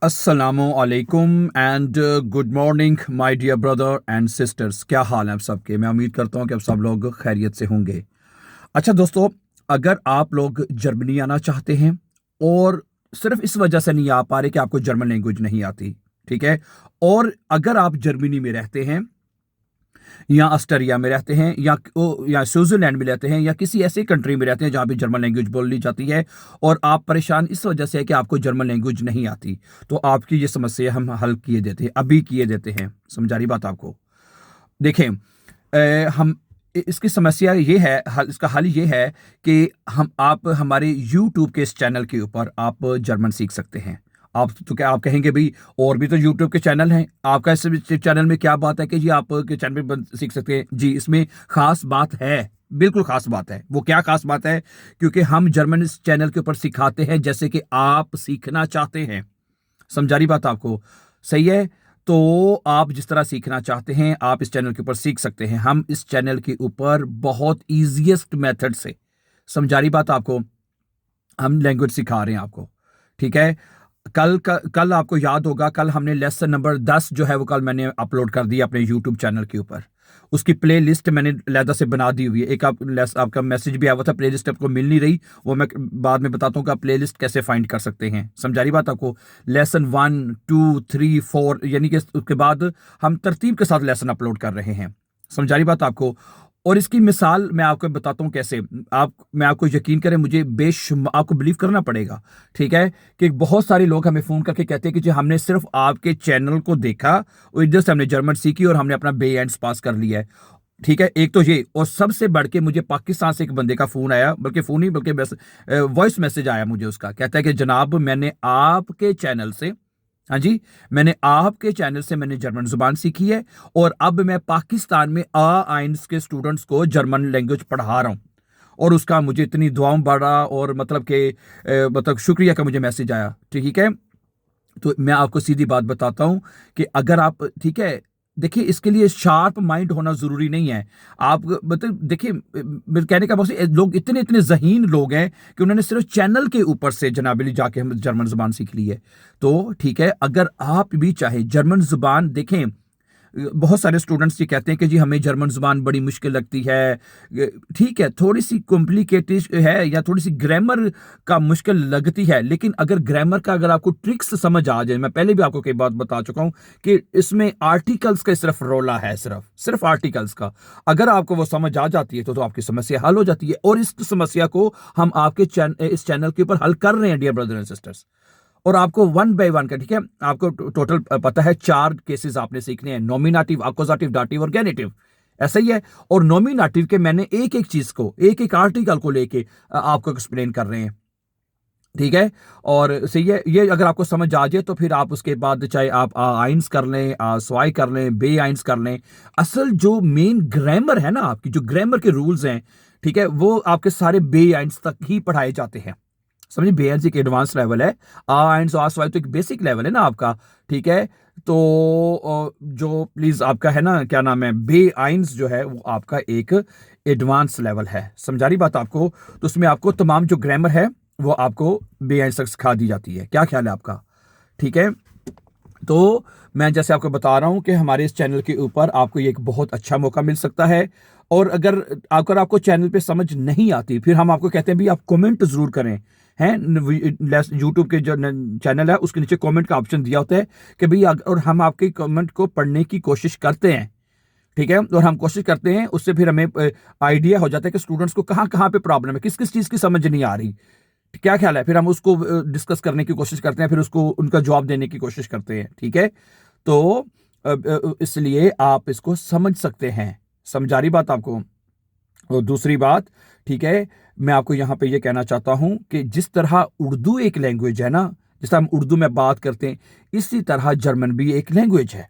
अस्सलामुअलैकुम and good morning my dear brother and sisters. क्या हाल है आप सबके? मैं उम्मीद करता हूं कि आप सब लोग खैरियत से होंगे। अच्छा दोस्तों, अगर आप लोग जर्मनी आना चाहते हैं और सिर्फ इस वजह से नहीं आ पा रहे कि आपको जर्मन लैंग्वेज नहीं आती, ठीक है, और अगर आप जर्मनी में रहते हैं या ऑस्ट्रिया में रहते हैं या स्विट्जरलैंड में रहते हैं या किसी ऐसी कंट्री में रहते हैं जहां पे जर्मन लैंग्वेज बोली जाती है और आप परेशान इस वजह से है कि आपको जर्मन लैंग्वेज नहीं आती, तो आपकी ये समस्या हम हल किए देते हैं, अभी किए देते हैं। समझा रही बात आपको? देखें, हम इसकी समस्या ये है, इसका हल ये है कि हम आप हमारे यूट्यूब के इस चैनल के ऊपर आप जर्मन सीख सकते हैं। आप तो क्या आप कहेंगे भाई, और भी तो यूट्यूब के चैनल हैं, आपका इस चैनल में क्या बात है कि जी आप के चैनल पे सीख सकते हैं? जी, इसमें खास बात है, बिल्कुल खास बात है। वो क्या खास बात है? क्योंकि हम जर्मन इस चैनल के ऊपर सिखाते हैं जैसे कि आप सीखना चाहते हैं। समझा रही बात आपको? सही है। तो आप जिस तरह सीखना चाहते हैं आप इस चैनल के ऊपर सीख सकते हैं। हम इस चैनल के ऊपर बहुत इजीएस्ट मेथड से, समझा रही बात आपको, हम लैंग्वेज सिखा रहे हैं आपको। ठीक है। कल आपको याद होगा, कल हमने लेसन नंबर 10 जो है वो कल मैंने अपलोड कर दिया अपने यूट्यूब चैनल के ऊपर। उसकी प्ले लिस्ट मैंने लहदा से बना दी हुई है। एक आपका मैसेज भी आया हुआ था, प्ले लिस्ट आपको मिल नहीं रही, वो मैं बाद में बताता हूँ कि आप प्ले लिस्ट कैसे फाइंड कर सकते हैं। समझा रही बात आपको? लेसन 1 2 3 4 यानी कि उसके बाद हम तरतीब के साथ लेसन अपलोड कर रहे हैं। समझा रही बात आपको? और इसकी मिसाल मैं आपको बताता हूं कैसे। मैं आपको यकीन करें, मुझे आपको बिलीव करना पड़ेगा, ठीक है, कि बहुत सारे लोग हमें फोन करके कहते हैं कि जी हमने सिर्फ आपके चैनल को देखा और इधर से हमने जर्मन सीखी और हमने अपना बे एंड्स पास कर लिया है। ठीक है, एक तो ये, और सबसे बढ़ के मुझे पाकिस्तान से एक बंदे का फोन आया, बल्कि फोन ही बल्कि वॉइस मैसेज आया मुझे उसका। कहता है कि जनाब मैंने आपके चैनल से, हाँ जी, मैंने आपके चैनल से मैंने जर्मन जुबान सीखी है और अब मैं पाकिस्तान में आइंस के स्टूडेंट्स को जर्मन लैंग्वेज पढ़ा रहा हूँ। और उसका मुझे इतनी दुआओं बढ़ा और मतलब कि मतलब शुक्रिया का मुझे मैसेज आया। ठीक है। तो मैं आपको सीधी बात बताता हूं कि अगर आप, ठीक है, देखिए इसके लिए शार्प माइंड होना जरूरी नहीं है। आप मतलब देखिए, मेरे कहने का मकसद, लोग इतने इतने जहीन लोग हैं कि उन्होंने सिर्फ चैनल के ऊपर से जनाबली जाके हम जर्मन जुबान सीख ली है। तो ठीक है, अगर आप भी चाहे जर्मन जुबान देखें, बहुत सारे स्टूडेंट्स ये कहते हैं कि जी हमें जर्मन जुबान बड़ी मुश्किल लगती है। ठीक है, थोड़ी सी कॉम्प्लिकेटेड है या थोड़ी सी ग्रामर का मुश्किल लगती है, लेकिन अगर ग्रामर का अगर आपको ट्रिक्स समझ आ जाए, मैं पहले भी आपको कई बात बता चुका हूं कि इसमें आर्टिकल्स का सिर्फ रोला है, सिर्फ आर्टिकल्स का। अगर आपको वो समझ आ जाती है तो आपकी समस्या हल हो जाती है। और इस समस्या को हम आपके इस चैनल के ऊपर हल कर रहे हैं डियर ब्रदर एंड सिस्टर्स। और आपको वन बाय वन का, ठीक है, आपको टोटल पता है 4 केसेस आपने सीखने हैं: नॉमिनेटिव, अक्यूजेटिव, दाटिव और गेनेटिव। ऐसा ही है। और नॉमिनेटिव के मैंने एक एक चीज को, एक एक आर्टिकल को लेके आपको एक्सप्लेन कर रहे हैं। ठीक है। और सही है, ये अगर आपको समझ आ जाए तो फिर आप उसके बाद चाहे आप आइंस कर लें, स्वाई कर लें, बे आइंस कर लें, असल जो मेन ग्रामर है ना, आपकी जो ग्रामर के रूल्स हैं, ठीक है, वो आपके सारे बे आइंस तक ही पढ़ाए जाते हैं। समझिए, बे आइंस एक एडवांस लेवल है, आइंस और स्वाई तो एक बेसिक लेवल है ना आपका। ठीक है। तो जो प्लीज आपका है ना, क्या नाम है, बे आइंस जो है वो आपका एक एडवांस लेवल है। समझा रही बात आपको? तो उसमें आपको तमाम जो ग्रामर है वो आपको बे आइंस तक सिखा दी जाती है। क्या ख्याल है आपका? ठीक है। तो मैं जैसे आपको बता रहा हूं कि हमारे इस चैनल के ऊपर आपको ये एक बहुत अच्छा मौका मिल सकता है। और अगर आपको चैनल पे समझ नहीं आती, फिर हम आपको कहते हैं भी आप कमेंट जरूर करें। हैं, यूट्यूब के जो चैनल है उसके नीचे कमेंट का ऑप्शन दिया होता है कि भाई, और हम आपके कमेंट को पढ़ने की कोशिश करते हैं। ठीक है। और हम कोशिश करते हैं, उससे फिर हमें आइडिया हो जाता है कि स्टूडेंट्स को कहाँ कहाँ पे प्रॉब्लम है, किस किस चीज़ की समझ नहीं आ रही। क्या ख्याल है? फिर हम उसको डिस्कस करने की कोशिश करते हैं, फिर उसको उनका जवाब देने की कोशिश करते हैं। ठीक है। तो इसलिए आप इसको समझ सकते हैं। समझा रही बात आपको? और दूसरी बात, ठीक है, मैं आपको यहां पे ये कहना चाहता हूं कि जिस तरह उर्दू एक लैंग्वेज है ना, जिस तरह हम उर्दू में बात करते हैं, इसी तरह जर्मन भी एक लैंग्वेज है।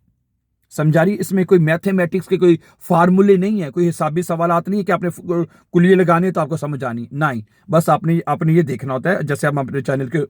समझा रही? इसमें कोई मैथमेटिक्स के कोई फार्मूले नहीं है, कोई हिसाबी सवालात नहीं है कि आपने कुलिये लगाने तो आपको समझ आनी नहीं। बस आपने आपने ये देखना होता है, जैसे हम अपने चैनल के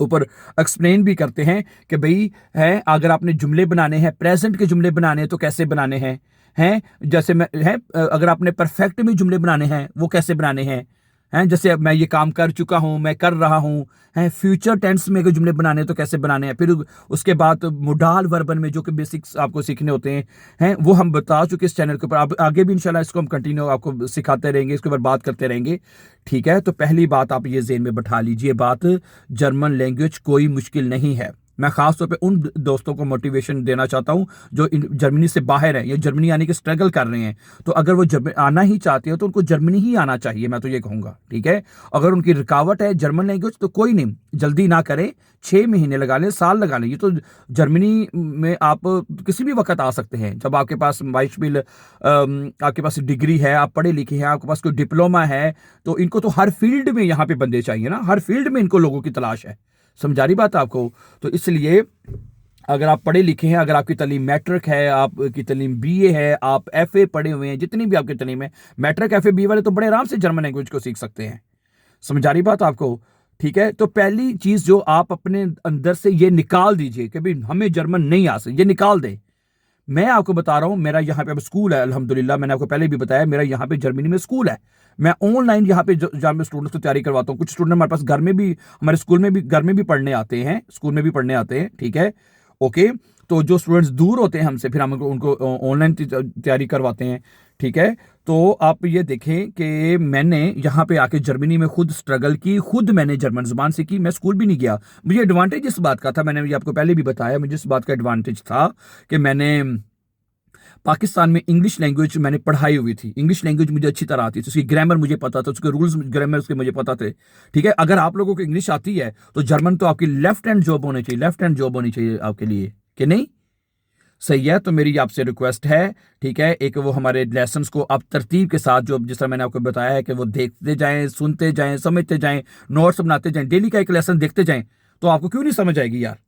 ऊपर एक्सप्लेन भी करते हैं कि भाई है, अगर आपने जुमले बनाने हैं, प्रेजेंट के जुमले बनाने हैं तो कैसे बनाने हैं, हैं जैसे मैं है, अगर आपने परफेक्ट में जुमले बनाने हैं वो कैसे बनाने हैं। हैं। जैसे अब मैं ये काम कर चुका हूं, मैं कर रहा हूं, हैं। फ्यूचर टेंस में अगर जुमले बनाने हैं तो कैसे बनाने हैं, फिर उसके बाद मोडाल वर्बन में जो कि बेसिक्स आपको सीखने होते हैं वो हम बता चुके इस चैनल के ऊपर। आप आगे भी इंशाल्लाह इसको हम कंटिन्यू आपको सिखाते रहेंगे, इसके ऊपर बात करते रहेंगे। ठीक है, तो पहली बात आप ये ज़हन में बैठा लीजिए बात, जर्मन लैंग्वेज कोई मुश्किल नहीं है। मैं खास तौर पे उन दोस्तों को मोटिवेशन देना चाहता हूं जो जर्मनी से बाहर है या जर्मनी आने के स्ट्रगल कर रहे हैं। तो अगर वो आना ही चाहते हो तो उनको जर्मनी ही आना चाहिए, मैं तो ये कहूंगा। ठीक है, अगर उनकी रुकावट है जर्मन लैंग्वेज तो कोई नहीं, जल्दी ना करें, 6 महीने लगा लें, साल लगा लें। ये तो जर्मनी में आप किसी भी वक्त आ सकते हैं जब आपके पास वाइशबिल, आपके पास डिग्री है, आप पढ़े लिखे हैं, आपके पास कोई डिप्लोमा है। तो इनको तो हर फील्ड में यहाँ पे बंदे चाहिए ना, हर फील्ड में इनको लोगों की तलाश है। समझा रही बात आपको? तो इसलिए अगर आप पढ़े लिखे हैं, अगर आपकी तालीम मैट्रिक है, आपकी तालीम बीए है, आप एफए पढ़े हुए हैं, जितनी भी आपकी तालीम है, मैट्रिक एफए बीए वाले तो बड़े आराम से जर्मन लैंग्वेज को सीख सकते हैं। समझा रही बात आपको? ठीक है, तो पहली चीज जो आप अपने अंदर से ये निकाल दीजिए कि भाई हमें जर्मन नहीं आ सकती, ये निकाल दे। मैं आपको बता रहा हूं, मेरा यहाँ पे अब स्कूल है अल्हम्दुलिल्लाह, मैंने आपको पहले भी बताया मेरा यहाँ पे जर्मनी में स्कूल है। मैं ऑनलाइन यहाँ पे जहाँ मैं स्टूडेंट्स को तैयारी करवाता हूँ। कुछ स्टूडेंट हमारे पास घर में भी, हमारे स्कूल में भी, घर में भी पढ़ने आते हैं, स्कूल में भी पढ़ने आते हैं। ठीक है, ओके। तो जो स्टूडेंट्स दूर होते हैं हमसे, फिर हम उनको ऑनलाइन तैयारी करवाते हैं। ठीक है, तो आप ये देखें कि मैंने यहाँ पे आके जर्मनी में खुद स्ट्रगल की, खुद मैंने जर्मन जुबान सीखी, मैं स्कूल भी नहीं गया। मुझे एडवांटेज इस बात का था, मैंने ये आपको पहले भी बताया, मुझे इस बात का एडवांटेज था कि मैंने पाकिस्तान में इंग्लिश लैंग्वेज मैंने पढ़ाई हुई थी, इंग्लिश लैंग्वेज मुझे अच्छी तरह आती थी, उसकी ग्रामर मुझे पता था, उसके रूल्स ग्रामर उसके मुझे पता थे। ठीक है, अगर आप लोगों को इंग्लिश आती है तो जर्मन तो आपकी लेफ्ट हैंड जॉब होनी चाहिए, लेफ्ट हैंड जॉब होनी चाहिए आपके लिए, कि नहीं? सही है, तो मेरी आपसे रिक्वेस्ट है, ठीक है, एक वो हमारे लेसन्स को आप तरतीब के साथ, जो जिस तरह मैंने आपको बताया है कि वो देखते जाएं, सुनते जाएं, समझते जाएं, नोट्स बनाते जाएं, डेली का एक लेसन देखते जाएं, तो आपको क्यों नहीं समझ आएगी यार।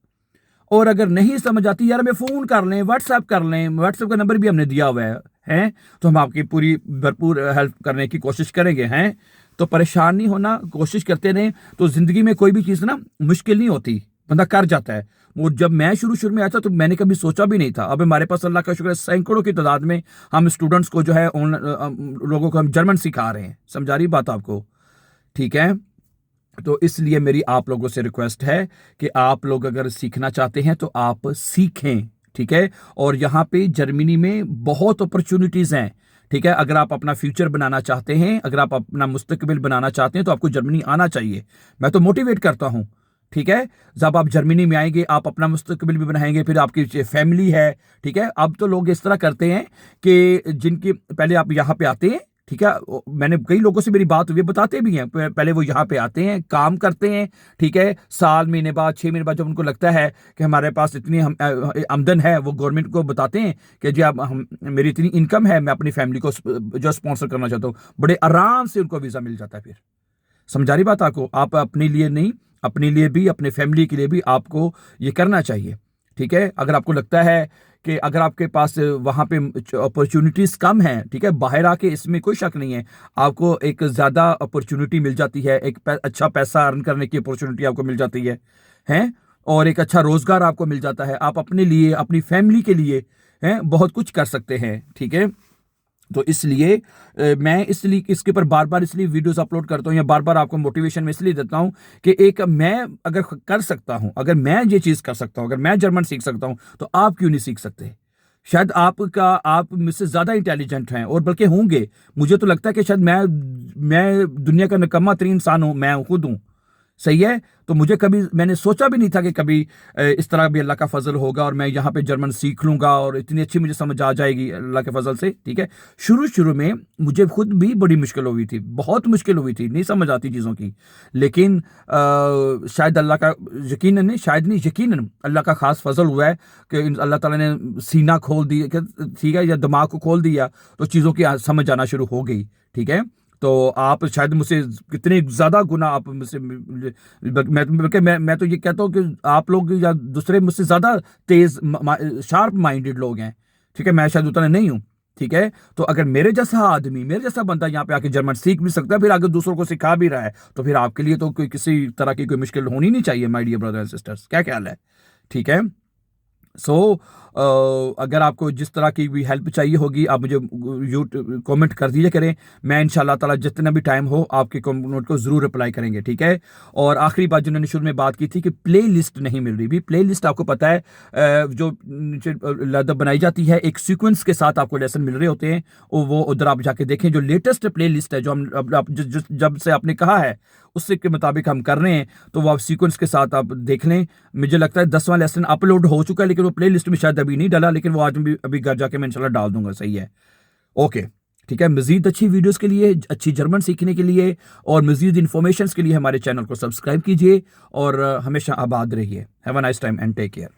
और अगर नहीं समझ आती यार, हमें फोन कर लें, व्हाट्सएप कर लें, व्हाट्सएप का नंबर भी हमने दिया हुआ है, हैं? तो हम आपकी पूरी भरपूर हेल्प करने की कोशिश करेंगे, हैं? तो परेशान नहीं होना, कोशिश करते रहें। तो जिंदगी में कोई भी चीज़ ना मुश्किल नहीं होती, बंदा कर जाता है। वो जब मैं शुरू शुरू में आया था तो मैंने कभी सोचा भी नहीं था। अब हमारे पास अल्लाह का शुक्र है सैकड़ों की तादाद में हम स्टूडेंट्स को जो है लोगों को हम जर्मन सिखा रहे हैं। समझा रही बात आपको? ठीक है, तो इसलिए मेरी आप लोगों से रिक्वेस्ट है कि आप लोग अगर सीखना चाहते हैं तो आप सीखें। ठीक है, और यहाँ पे जर्मनी में बहुत अपॉर्चुनिटीज़ हैं। ठीक है, अगर आप अपना फ्यूचर बनाना चाहते हैं, अगर आप अपना मुस्तकबिल बनाना चाहते हैं तो आपको जर्मनी आना चाहिए। मैं तो मोटिवेट करता हूँ। ठीक है, जब आप जर्मनी में आएंगे आप अपना मुस्तकबिल भी बनाएंगे, फिर आपकी फैमिली है। ठीक है, अब तो लोग इस तरह करते हैं कि जिनकी पहले आप यहाँ पे आते हैं, ठीक है, मैंने कई लोगों से मेरी बात हुई, बताते भी हैं, पहले वो यहाँ पे आते हैं, काम करते हैं। ठीक है, साल महीने बाद 6 महीने बाद जब उनको लगता है कि हमारे पास इतनी आमदन है, वो गवर्नमेंट को बताते हैं कि जी अब मेरी इतनी इनकम है, मैं अपनी फैमिली को जो स्पॉन्सर करना चाहता हूँ, बड़े आराम से उनको वीज़ा मिल जाता है। फिर समझा रही बात आपको? आप अपने लिए नहीं, अपने लिए भी, अपने फैमिली के लिए भी आपको ये करना चाहिए। ठीक है, अगर आपको लगता है कि अगर आपके पास वहाँ पे अपॉर्चुनिटीज़ कम हैं, ठीक है, बाहर आके, इसमें कोई शक नहीं है, आपको एक ज़्यादा अपॉर्चुनिटी मिल जाती है, एक अच्छा पैसा अर्न करने की अपॉर्चुनिटी आपको मिल जाती है, हैं? और एक अच्छा रोज़गार आपको मिल जाता है, आप अपने लिए, अपनी फैमिली के लिए, हैं, बहुत कुछ कर सकते हैं। ठीक है, तो इसलिए मैं इसलिए इसके ऊपर बार बार इसलिए वीडियोस अपलोड करता हूँ या बार बार आपको मोटिवेशन में इसलिए देता हूँ कि एक मैं अगर कर सकता हूँ, अगर मैं ये चीज़ कर सकता हूँ, अगर मैं जर्मन सीख सकता हूँ, तो आप क्यों नहीं सीख सकते? शायद आप मुझसे ज़्यादा इंटेलिजेंट हैं, और बल्कि होंगे। मुझे तो लगता है कि शायद मैं दुनिया का निकम्मा तरीन इंसान हूँ, मैं खुद हूँ। सही है, तो मुझे कभी, मैंने सोचा भी नहीं था कि कभी इस तरह भी अल्लाह का फजल होगा और मैं यहाँ पे जर्मन सीख लूँगा और इतनी अच्छी मुझे समझ आ जाएगी अल्लाह के फजल से। ठीक है, शुरू शुरू में मुझे खुद भी बड़ी मुश्किल हुई थी, बहुत मुश्किल हुई थी, नहीं समझ आती चीज़ों की। लेकिन शायद अल्लाह का, यकीनन नहीं, शायद नहीं, यकीनन अल्लाह का खास फजल हुआ है कि अल्लाह ताला ने सीना खोल दिया, ठीक है, या दिमाग को खोल दिया, तो चीज़ों की समझ आना शुरू हो गई। ठीक है, तो आप शायद मुझसे कितने ज़्यादा गुना आप मुझसे, मैं तो ये कहता हूँ कि आप लोग या दूसरे मुझसे ज़्यादा तेज़ शार्प माइंडेड लोग हैं। ठीक है, मैं शायद उतना नहीं हूँ। ठीक है, तो अगर मेरे जैसा आदमी, मेरे जैसा बंदा यहाँ पे आके जर्मन सीख भी सकता है, फिर आगे दूसरों को सिखा भी रहा है, तो फिर आपके लिए तो कोई किसी तरह की कोई मुश्किल होनी नहीं चाहिए, my dear brother and sisters. क्या ख्याल है? ठीक है, सो अगर आपको जिस तरह की भी हेल्प चाहिए होगी आप मुझे यूट्यूब कमेंट कर दीजिए करें। मैं इंशाल्लाह ताला जितना भी टाइम हो आपके कमेंट को ज़रूर रिप्लाई करेंगे, ठीक है। और आखिरी बात जिन्होंने शुरू में बात की थी कि प्ले लिस्ट नहीं मिल रही भी, प्ले लिस्ट आपको पता है जो नीचे लदब बनाई जाती है एक सीक्वेंस के साथ आपको लेसन मिल रहे होते हैं, वो उधर आप जाके देखें। जो लेटेस्ट प्ले लिस्ट है जो हम जब से आपने कहा है उससे के मुताबिक हम कर रहे हैं, तो वो आप सीक्वेंस के साथ आप देख लें। मुझे लगता है 10वां लेसन अपलोड हो चुका है, लेकिन वो प्ले लिस्ट में शायद अभी नहीं डाला, लेकिन वो आज भी अभी घर जाके मैं इंशाल्लाह डाल दूंगा। सही है, ओके, ठीक है। मजीद अच्छी वीडियोस के लिए, अच्छी जर्मन सीखने के लिए और मजीद इंफॉर्मेशन के लिए हमारे चैनल को सब्सक्राइब कीजिए और हमेशा आबाद रहिए। Have a nice time and take care.